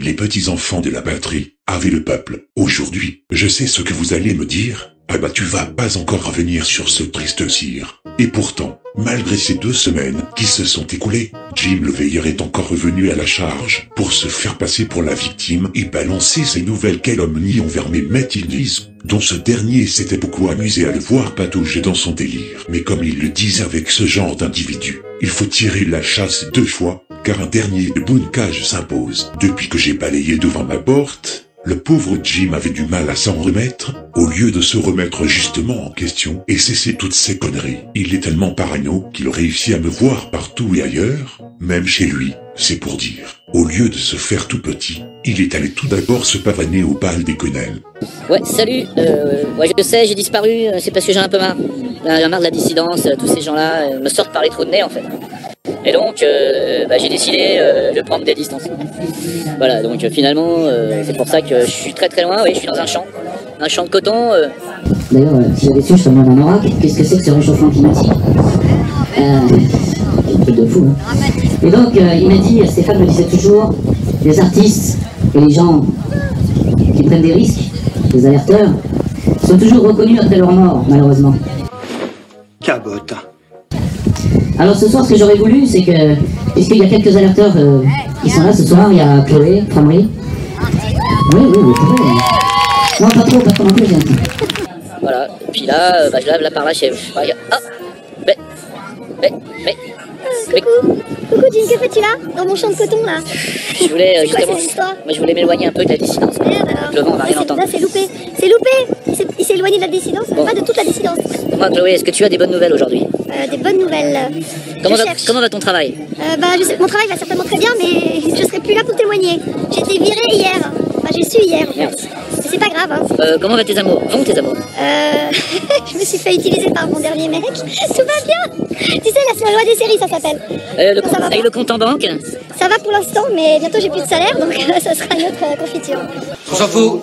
les petits-enfants de la patrie, avaient le peuple. Aujourd'hui, je sais ce que vous allez me dire. Ah bah tu vas pas encore revenir sur ce triste cire. Et pourtant, malgré ces 2 semaines qui se sont écoulées, Jim le Veilleur est encore revenu à la charge pour se faire passer pour la victime et balancer ces nouvelles calomnies envers Mehmet Yildiz, dont ce dernier s'était beaucoup amusé à le voir patauger dans son délire. Mais comme il le disait avec ce genre d'individu, il faut tirer la chasse 2 fois, car un dernier de bonne cage s'impose. Depuis que j'ai balayé devant ma porte, le pauvre Jim avait du mal à s'en remettre, au lieu de se remettre justement en question et cesser toutes ces conneries. Il est tellement parano qu'il réussit à me voir partout et ailleurs, même chez lui, c'est pour dire. Au lieu de se faire tout petit, il est allé tout d'abord se pavaner au bal des quenelles. Ouais, salut, ouais, je sais, j'ai disparu, c'est parce que j'ai un peu marre. J'ai marre de la dissidence, tous ces gens-là me sortent par les trous de nez en fait. Et donc, j'ai décidé de prendre des distances. Voilà, donc finalement, c'est pour ça que je suis très très loin, oui, je suis dans un champ de coton. D'ailleurs, si j'avais su, je te demande un oracle, qu'est-ce que c'est que ce réchauffement climatique? Un truc de fou, hein. Et donc, il m'a dit, Stéphane me disait toujours, les artistes et les gens qui prennent des risques, les alerteurs, sont toujours reconnus après leur mort, malheureusement. Cabote. Alors ce soir, ce que j'aurais voulu, c'est que, puisqu'il y a quelques alerteurs qui sont là ce soir, il y a Chloé, Framery. Oui, Chloé. Non, pas trop non plus, j'ai un petit. Voilà, et puis là, je lave là par là, chez... Ah, mais... Coucou Jim, que fais-tu là? Dans mon champ de coton là? Je voulais justement... cette histoire? Moi je voulais m'éloigner un peu de la dissidence. Merde alors. Le vent, on va rien entendre. Là c'est loupé. Il s'est éloigné de la dissidence, mais pas de toute la dissidence. Moi Chloé, est-ce que tu as des bonnes nouvelles aujourd'hui? Des bonnes nouvelles. Comment va ton travail? Je sais, mon travail va certainement très bien, mais je serai plus là pour témoigner. J'ai été virée hier. Enfin j'ai su hier en fait. Mais c'est pas grave hein. Comment va tes amours? Vont tes amours? Je me suis fait utiliser par mon dernier mec. Tout va bien. Tu sais, c'est la loi des séries, ça s'appelle. Avec le compte en banque? Ça va pour l'instant, mais bientôt j'ai plus de salaire, donc ça sera une autre confiture. On s'en fout.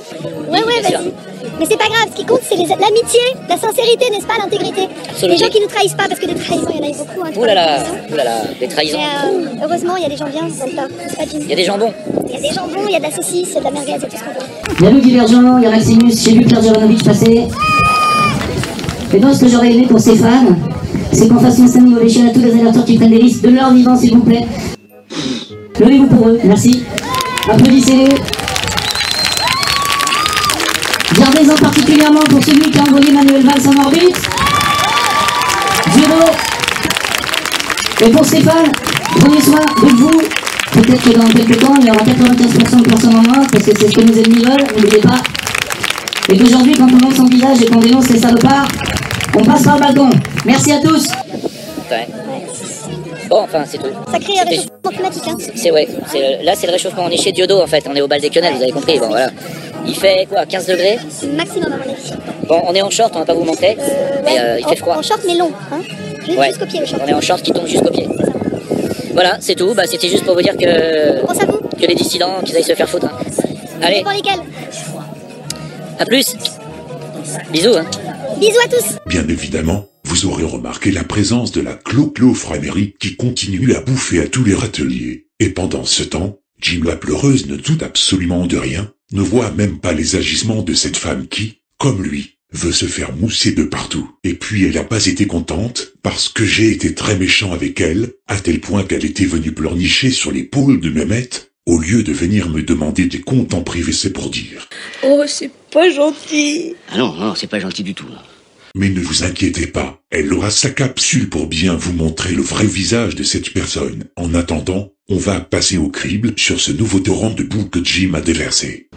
Ouais, vas-y. Mais c'est pas grave, ce qui compte c'est l'amitié, la sincérité, n'est-ce pas, l'intégrité. Les gens qui nous trahissent pas, parce que des trahisons, il y en a eu beaucoup. Hein, ouh là là, des trahisons. Mais, heureusement, il y a des gens bien dans le tas, c'est pas Jim. Il y a des jambons. Il y a des jambons, il y a de la saucisse, il y a de la merguez, il y a tout ce qu'on veut. Il y a Lou Divergent, il y a Maximus, j'ai vu Pierre Jovanovic passer. Et donc ce que j'aurais aimé pour Stéphane, c'est qu'on fasse une scène ovation à tous les alerteurs qui prennent des risques de leur vivant, s'il vous plaît. Levez-vous pour eux, merci. Applaudissez-les. Gardez-en particulièrement pour celui qui a envoyé Manuel Valls en orbite. Dieudo. Et pour Stéphane, prenez soin de vous. Peut-être que dans quelques temps, il y aura 95% de personnes en moins, parce que c'est ce que nos ennemis veulent, n'oubliez pas. Et qu'aujourd'hui, quand on monte son visage et qu'on dénonce les salopards, on passe par le balcon. Merci à tous. Ouais. Bon, enfin, c'est tout. Ça crée un réchauffement climatique, hein. Là, c'est le réchauffement. On est chez Dieudo, en fait. On est au bal des quenelles, vous avez compris. Bon, voilà. Il fait quoi, 15 degrés? Maximum à mon avis. Bon, on est en short, on va pas vous montrer. Mais il fait froid. En short, mais long, hein. Jusqu'au pied, le short. On est en short qui tombe jusqu'au pied. Voilà, c'est tout. C'était juste pour vous dire que... Pense à vous. Que les dissidents, qu'ils aillent se faire foutre. Hein. Allez. Pour lesquels? À plus. Bisous, hein. Bisous à tous. Bien évidemment, vous aurez remarqué la présence de la Clo-Clo Framery qui continue à bouffer à tous les râteliers. Et pendant ce temps, Jim la pleureuse ne doute absolument de rien, ne voit même pas les agissements de cette femme qui, comme lui, veut se faire mousser de partout. Et puis elle n'a pas été contente, parce que j'ai été très méchant avec elle, à tel point qu'elle était venue pleurnicher sur l'épaule de Mehmet, au lieu de venir me demander des comptes en privé, c'est pour dire. Oh, c'est pas gentil. Ah non, c'est pas gentil du tout. Là. Mais ne vous inquiétez pas, elle aura sa capsule pour bien vous montrer le vrai visage de cette personne. En attendant, on va passer au crible sur ce nouveau torrent de boue que Jim a déversé.